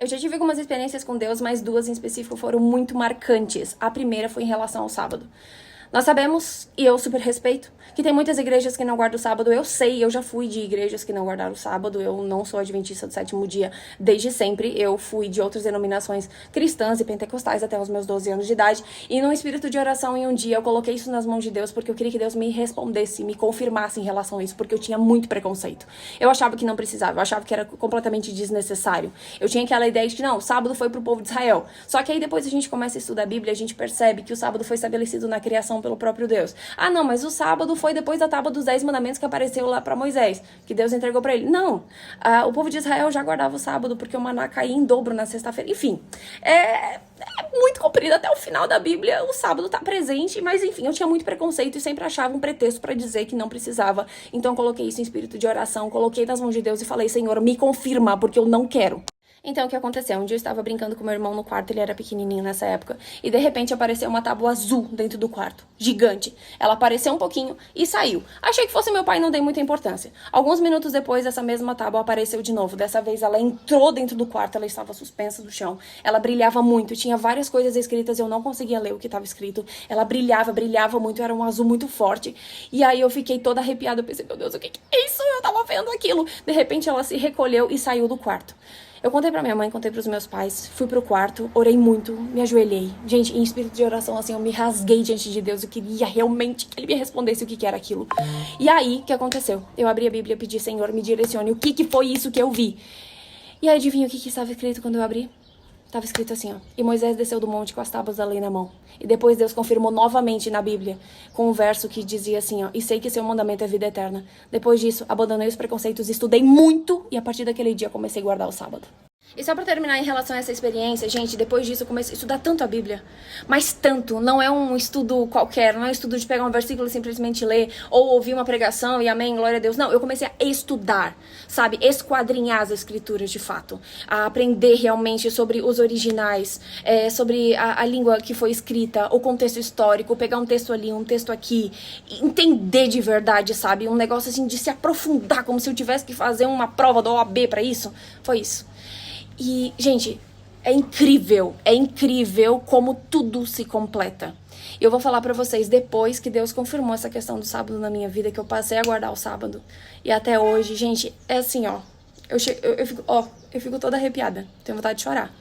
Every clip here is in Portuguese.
Eu já tive algumas experiências com Deus, mas duas em específico foram muito marcantes. A primeira foi em relação ao sábado. Nós sabemos, e eu super respeito, que tem muitas igrejas que não guardam o sábado. Eu sei, eu já fui de igrejas que não guardaram o sábado. Eu não sou adventista do sétimo dia desde sempre. Eu fui de outras denominações cristãs e pentecostais até os meus 12 anos de idade. E num espírito de oração, em um dia, eu coloquei isso nas mãos de Deus porque eu queria que Deus me respondesse, me confirmasse em relação a isso, porque eu tinha muito preconceito. Eu achava que não precisava, eu achava que era completamente desnecessário. Eu tinha aquela ideia de que não, o sábado foi pro povo de Israel. Só que aí depois a gente começa a estudar a Bíblia, a gente percebe que o sábado foi estabelecido na criação pelo próprio Deus. Ah, não, mas o sábado foi depois da tábua dos 10 mandamentos que apareceu lá para Moisés, que Deus entregou para ele. Não, o povo de Israel já guardava o sábado porque o maná caía em dobro na sexta-feira. Enfim, é muito comprido até o final da Bíblia, o sábado tá presente, mas enfim, eu tinha muito preconceito e sempre achava um pretexto para dizer que não precisava. Então eu coloquei isso em espírito de oração, coloquei nas mãos de Deus e falei, Senhor, me confirma, porque eu não quero. Então, o que aconteceu? Um dia eu estava brincando com meu irmão no quarto, ele era pequenininho nessa época, e de repente apareceu uma tábua azul dentro do quarto, gigante. Ela apareceu um pouquinho e saiu. Achei que fosse meu pai e não dei muita importância. Alguns minutos depois, essa mesma tábua apareceu de novo. Dessa vez, ela entrou dentro do quarto, ela estava suspensa do chão. Ela brilhava muito, tinha várias coisas escritas, eu não conseguia ler o que estava escrito. Ela brilhava muito, era um azul muito forte. E aí eu fiquei toda arrepiada, eu pensei, meu Deus, o que é isso? Eu tava vendo aquilo. De repente, ela se recolheu e saiu do quarto. Eu contei pra minha mãe, contei pros meus pais, fui pro quarto, orei muito, me ajoelhei. Gente, em espírito de oração, assim, eu me rasguei diante de Deus. Eu queria realmente que ele me respondesse o que era aquilo. E aí, o que aconteceu? Eu abri a Bíblia e pedi, Senhor, me direcione. O que foi isso que eu vi? E aí, adivinha o que estava escrito quando eu abri? Estava escrito assim, ó. E Moisés desceu do monte com as tábuas da lei na mão. E depois Deus confirmou novamente na Bíblia, com um verso que dizia assim, ó. E sei que seu mandamento é vida eterna. Depois disso, abandonei os preconceitos, estudei muito. E a partir daquele dia, comecei a guardar o sábado. E só pra terminar em relação a essa experiência, gente, depois disso eu comecei a estudar tanto a Bíblia. Mas tanto, não é um estudo qualquer, não é um estudo de pegar um versículo e simplesmente ler, ou ouvir uma pregação e amém, glória a Deus. Não, eu comecei a estudar, sabe, esquadrinhar as escrituras de fato. A aprender realmente sobre os originais, sobre a língua que foi escrita, o contexto histórico, pegar um texto ali, um texto aqui, entender de verdade, sabe, um negócio assim de se aprofundar, como se eu tivesse que fazer uma prova da OAB pra isso. Foi isso. E, gente, é incrível como tudo se completa. Eu vou falar pra vocês, depois que Deus confirmou essa questão do sábado na minha vida, que eu passei a guardar o sábado, e até hoje, gente, é assim, ó, eu fico toda arrepiada, tenho vontade de chorar.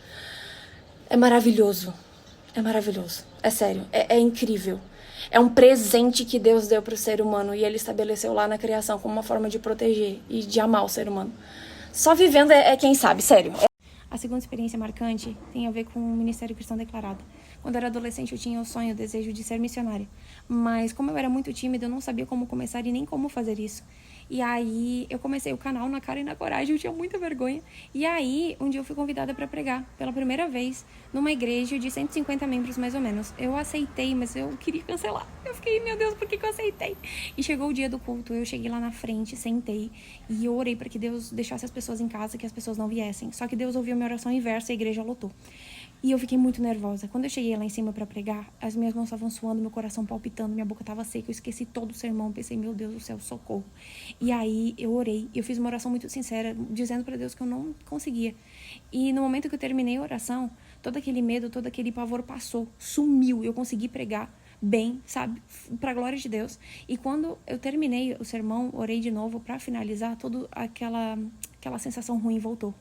É maravilhoso, é sério, é incrível. É um presente que Deus deu pro ser humano, e ele estabeleceu lá na criação como uma forma de proteger e de amar o ser humano. Só vivendo é quem sabe, sério. A segunda experiência marcante tem a ver com o Ministério Cristão Declarado. Quando eu era adolescente, eu tinha o sonho, o desejo de ser missionária. Mas como eu era muito tímida, eu não sabia como começar e nem como fazer isso. E aí, eu comecei o canal na cara e na coragem, eu tinha muita vergonha. E aí, um dia eu fui convidada para pregar, pela primeira vez, numa igreja de 150 membros, mais ou menos. Eu aceitei, mas eu queria cancelar. Eu fiquei, meu Deus, por que eu aceitei? E chegou o dia do culto, eu cheguei lá na frente, sentei, e eu orei para que Deus deixasse as pessoas em casa, que as pessoas não viessem. Só que Deus ouviu minha oração inversa e a igreja lotou. E eu fiquei muito nervosa. Quando eu cheguei lá em cima pra pregar, as minhas mãos estavam suando, meu coração palpitando, minha boca tava seca, eu esqueci todo o sermão, pensei, meu Deus do céu, socorro. E aí eu orei, eu fiz uma oração muito sincera, dizendo pra Deus que eu não conseguia. E no momento que eu terminei a oração, todo aquele medo, todo aquele pavor passou, sumiu, eu consegui pregar bem, sabe, pra glória de Deus. E quando eu terminei o sermão, orei de novo pra finalizar, toda aquela sensação ruim voltou.